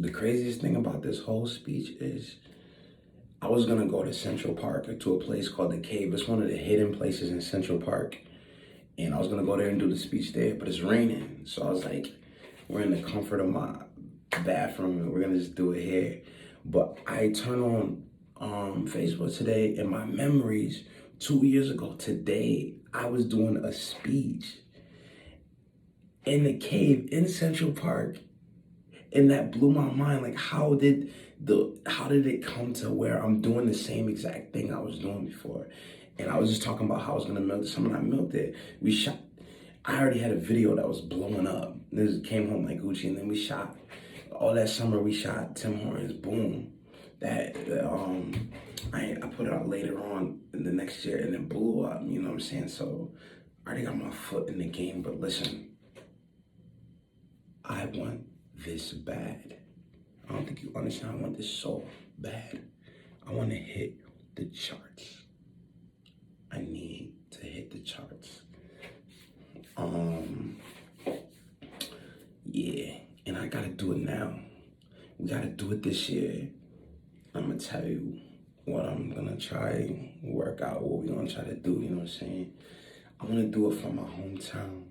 the craziest thing about this whole speech is I was gonna go to Central Park or to a place called the Cave. It's one of the hidden places in Central Park. And I was gonna go there and do the speech there, but it's raining. So I was like, we're in the comfort of my bathroom and we're gonna just do it here. But I turn on Facebook today and my memories 2 years ago today, I was doing a speech in the Cave in Central Park. And that blew my mind. Like, how did it come to where I'm doing the same exact thing I was doing before? And I was just talking about how I was gonna milk this. Someone I milked it. We shot. I already had a video that was blowing up. This came home like Gucci, and then we shot. All that summer we shot Tim Hortons. Boom. That I put it out later on in the next year, and it blew up. You know what I'm saying? So I already got my foot in the game. But listen, I want this bad. I don't think you understand. I want this so bad. I want to hit the charts. I need to hit the charts. Yeah, and I gotta do it now. We gotta do it this year. I'm gonna tell you what I'm gonna try, work out, what we're gonna try to do, you know what I'm saying? I wanna do it for my hometown.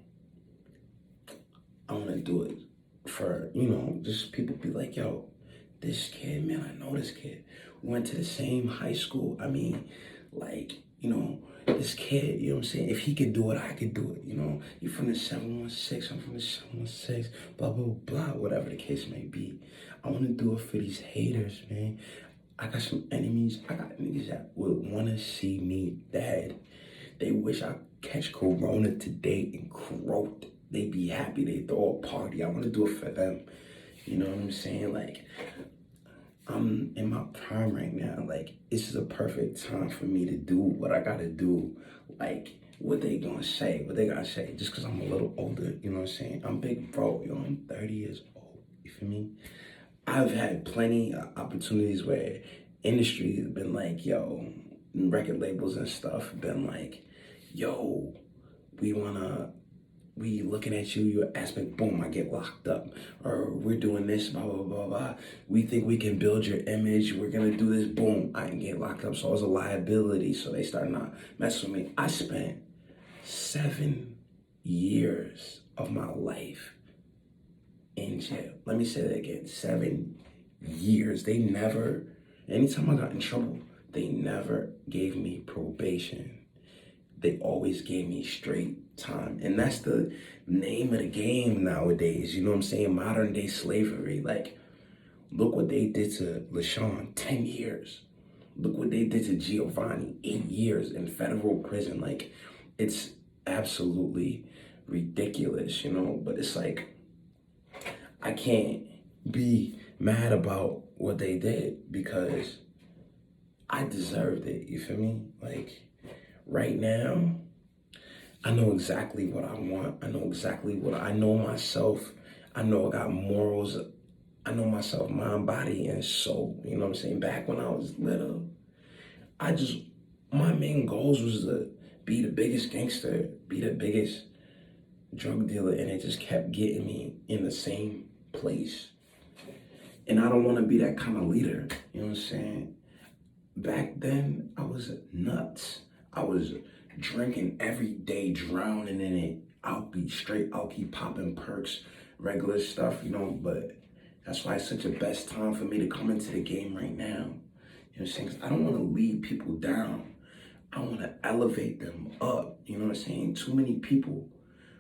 I wanna do it for, just people be like, yo, this kid, man, I know this kid. We went to the same high school. I mean, like, this kid, you know what I'm saying? If he could do it, I could do it, You're from the 716, I'm from the 716, blah, blah, blah, whatever the case may be. I want to do it for these haters, man. I got some enemies. I got niggas that would want to see me dead. They wish I catch Corona today and croaked. They be happy. They throw a party. I want to do it for them. You know what I'm saying? Like, I'm in my prime right now. Like, this is a perfect time for me to do what I gotta do. Like, what they gonna say, what they gotta say, just because I'm a little older, you know what I'm saying? I'm big bro, I'm 30 years old, you feel me? I've had plenty of opportunities where industry has been like, yo, record labels and stuff have been like, yo, we looking at you, your aspect, boom, I get locked up. Or we're doing this, blah, blah, blah, blah. We think we can build your image. We're gonna do this, boom, I can get locked up. So I was a liability. So they started not messing with me. I spent 7 years of my life in jail. Let me say that again, 7 years. They never, anytime I got in trouble, they never gave me probation. They always gave me straight time. And that's the name of the game nowadays. You know what I'm saying? Modern day slavery. Like, look what they did to LaShawn, 10 years. Look what they did to Giovanni, 8 years in federal prison. Like, it's absolutely ridiculous, But it's like, I can't be mad about what they did because I deserved it. You feel me? Like, right now, I know exactly what I want. I know exactly what I know myself. I know I got morals. I know myself, mind, body, and soul. You know what I'm saying? Back when I was little, my main goals was to be the biggest gangster, be the biggest drug dealer, and it just kept getting me in the same place. And I don't want to be that kind of leader. You know what I'm saying? Back then, I was nuts. I was drinking every day, drowning in it. I'll be straight. I'll keep popping perks, regular stuff, But that's why it's such a best time for me to come into the game right now. You know what I'm saying? 'Cause I don't want to leave people down. I want to elevate them up. You know what I'm saying? Too many people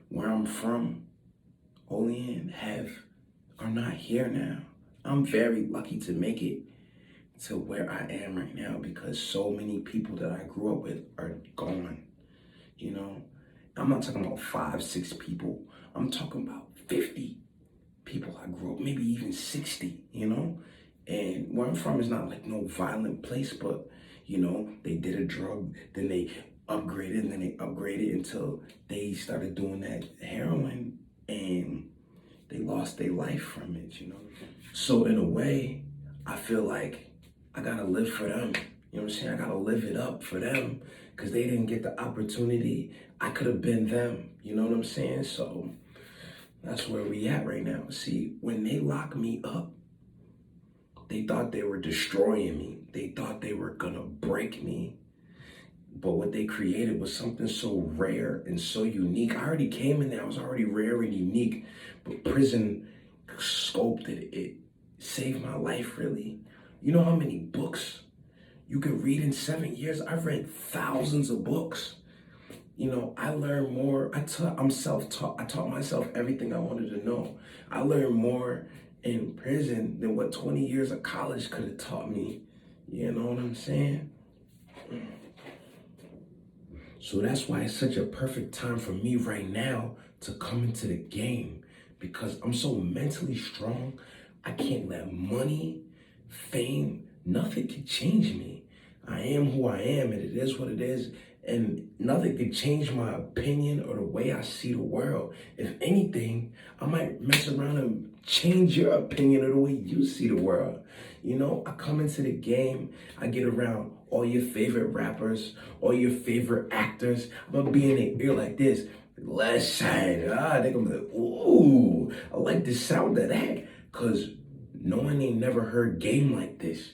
where I'm from, Olean, are not here now. I'm very lucky to make it to where I am right now because so many people that I grew up with are gone. I'm not talking about 5, 6 people. I'm talking about 50 people I grew up, maybe even 60, And where I'm from is not like no violent place, but they did a drug, then they upgraded until they started doing that heroin and they lost their life from it. So in a way, I feel like I gotta live for them. You know what I'm saying? I gotta live it up for them because they didn't get the opportunity. I could have been them. You know what I'm saying? So that's where we at right now. See, when they lock me up, They thought they were destroying me. They thought they were gonna break me. But what they created was something so rare and so unique. I already came in there, I was already rare and unique. But prison sculpted it, saved my life, really. You know how many books you could read in 7 years? I've read thousands of books. You know, I learned more. I'm self-taught. I taught myself everything I wanted to know. I learned more in prison than what 20 years of college could have taught me. You know what I'm saying? So that's why it's such a perfect time for me right now to come into the game, because I'm so mentally strong. I can't let money, fame, nothing can change me. I am who I am, and it is what it is. And nothing can change my opinion or the way I see the world. If anything, I might mess around and change your opinion of the way you see the world. You know, I come into the game, I get around all your favorite rappers, all your favorite actors. I'm gonna be in their ear like this. Let's shine. They gonna be like, ooh, I like the sound of that. Cause no one ain't never heard game like this.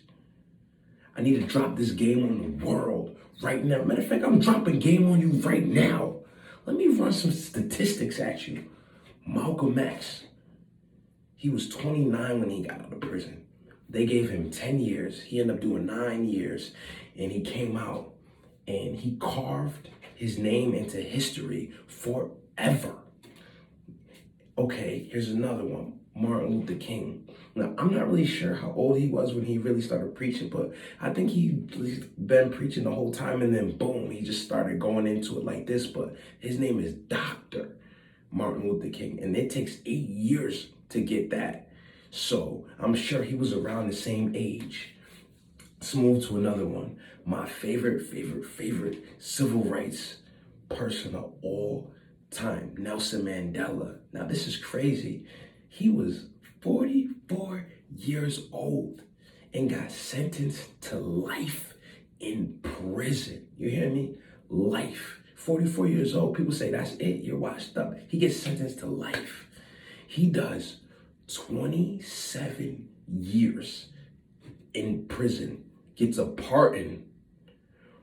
I need to drop this game on the world right now. Matter of fact, I'm dropping game on you right now. Let me run some statistics at you. Malcolm X, he was 29 when he got out of prison. They gave him 10 years. He ended up doing 9 years. And he came out and he carved his name into history forever. Okay, here's another one. Martin Luther King. Now, I'm not really sure how old he was when he really started preaching, but I think he's been preaching the whole time, and then boom, he just started going into it like this. But his name is Dr. Martin Luther King, and it takes 8 years to get that. So I'm sure he was around the same age. Let's move to another one. My favorite civil rights person of all time, Nelson Mandela. Now, this is crazy. He was 44 years old and got sentenced to life in prison. You hear me? Life. 44 years old. People say, that's it, you're washed up. He gets sentenced to life. He does 27 years in prison, gets a pardon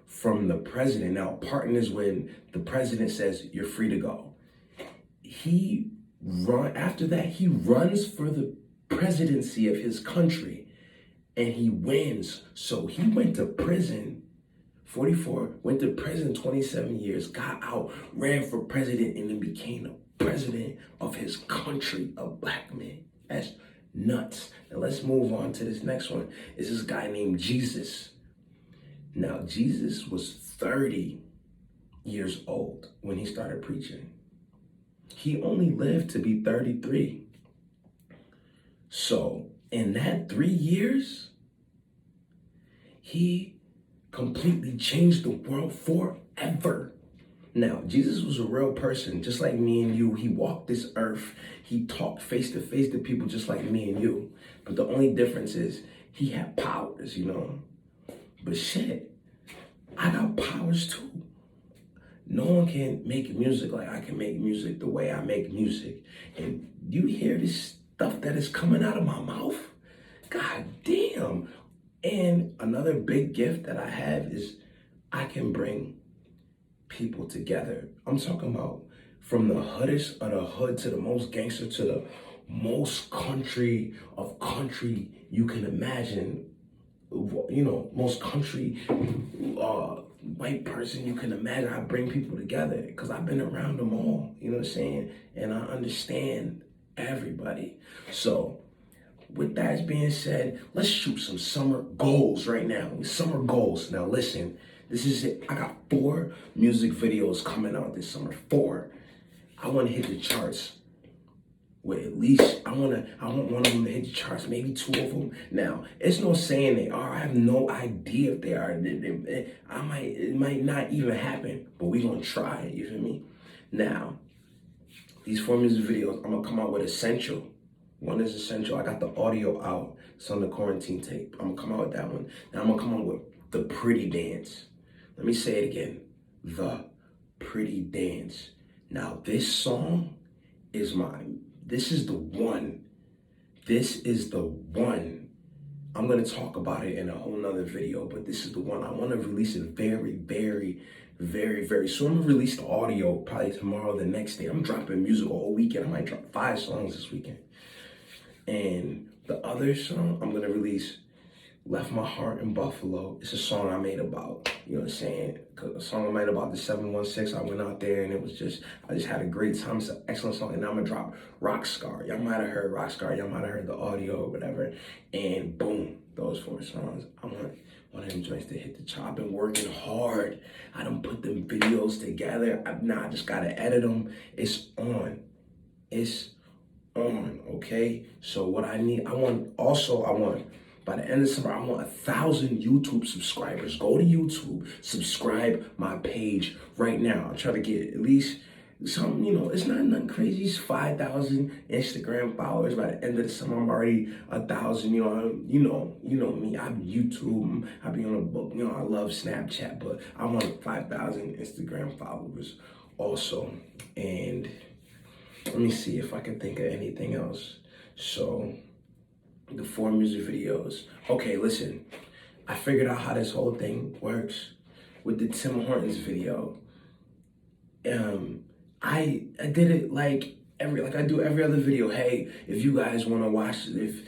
from the president. Now, a pardon is when the president says you're free to go. After that, he runs for the presidency of his country and he wins. So he went to prison, 44, went to prison 27 years, got out, ran for president, and then became the president of his country, a black man. That's nuts. Now let's move on to this next one. It's this guy named Jesus. Now, Jesus was 30 years old when he started preaching. He only lived to be 33. So in that 3 years, he completely changed the world forever. Now, Jesus was a real person, just like me and you. He walked this earth. He talked face to face to people just like me and you. But the only difference is he had powers, you know. But shit, I got powers too. No one can make music like I can make music the way I make music. And you hear this stuff that is coming out of my mouth? God damn. And another big gift that I have is I can bring people together. I'm talking about from the hoodest of the hood to the most gangster to the most country of country you can imagine. You know, most country white person you can imagine. I bring people together because I've been around them all, you know what I'm saying? And I understand everybody. So with that being said, let's shoot some summer goals right now. Summer goals. Now listen, this is it. I got 4 music videos coming out this summer. 4. I want to hit the charts. With at least, I want one of them to hit the charts, maybe 2 of them. Now, it's no saying they are. I have no idea if they are. It might not even happen, but we're going to try it, you feel me? Now, these 4 music videos, I'm going to come out with essential. One is essential. I got the audio out. It's on the quarantine tape. I'm going to come out with that one. Now, I'm going to come out with the pretty dance. Let me say it again. The pretty dance. Now, this song is mine. This is the one. This is the one. I'm gonna talk about it in a whole nother video, but this is the one I want to release it very, very, very, very soon. I'm gonna release the audio probably tomorrow, the next day. I'm dropping music all weekend. I might drop 5 songs this weekend. And the other song I'm gonna release, Left My Heart in Buffalo. It's a song I made about, you know what I'm saying? A song I made about the 716. I went out there and I just had a great time. It's an excellent song. And now I'm gonna drop Rockstar. Y'all might have heard Rockstar. Y'all might have heard the audio or whatever. And boom, those 4 songs. I want one of them joints to hit the chart. I've been working hard. I done put them videos together. I just gotta edit them. It's on. It's on, okay? So what I want by the end of summer, I want 1,000 YouTube subscribers. Go to YouTube, subscribe my page right now. I'll try to get at least some, it's not nothing crazy. It's 5,000 Instagram followers. By the end of the summer, I'm already 1,000. You know me. I'm YouTube. I be on a book. I love Snapchat, but I want 5,000 Instagram followers also. And let me see if I can think of anything else. So the 4 music videos. Okay, listen. I figured out how this whole thing works with the Tim Hortons video. I did it like I do every other video. Hey, if you guys want to watch this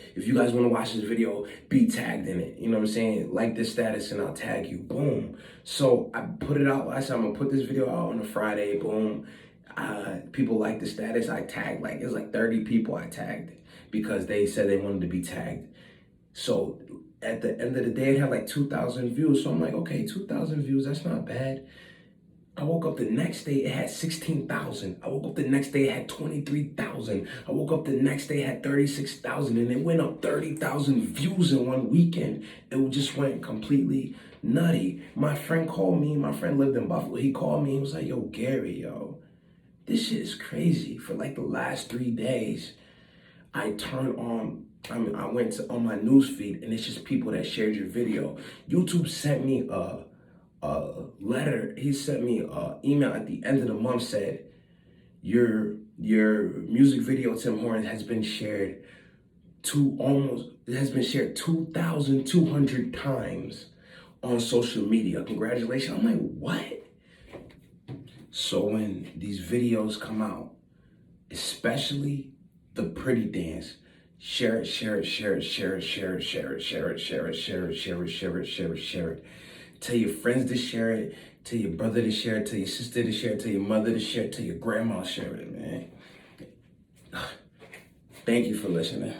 video, be tagged in it. You know what I'm saying? Like this status and I'll tag you. Boom. So I put it out. I said I'm gonna put this video out on a Friday. Boom. People like the status. I tagged it was like 30 people I tagged because they said they wanted to be tagged. So at the end of the day, it had like 2,000 views. So I'm like, okay, 2,000 views, that's not bad. I woke up the next day, it had 16,000. I woke up the next day, it had 23,000. I woke up the next day, it had 36,000. And it went up 30,000 views in one weekend. It just went completely nutty. My friend called me. My friend lived in Buffalo. He called me. He was like, yo, Gary, this shit is crazy. For like the last 3 days, I went on my news feed and it's just people that shared your video. YouTube sent me a letter. He sent me an email at the end of the month, said your music video, Tim Hortons, has been shared 2,200 times on social media. Congratulations. I'm like, what? So when these videos come out, especially the pretty dance, share it, share it, share it, share it, share it, share it, share it, share it, share it, share it, share it, share it, share it. Tell your friends to share it, tell your brother to share it, tell your sister to share it, tell your mother to share it, tell your grandma to share it, man. Thank you for listening.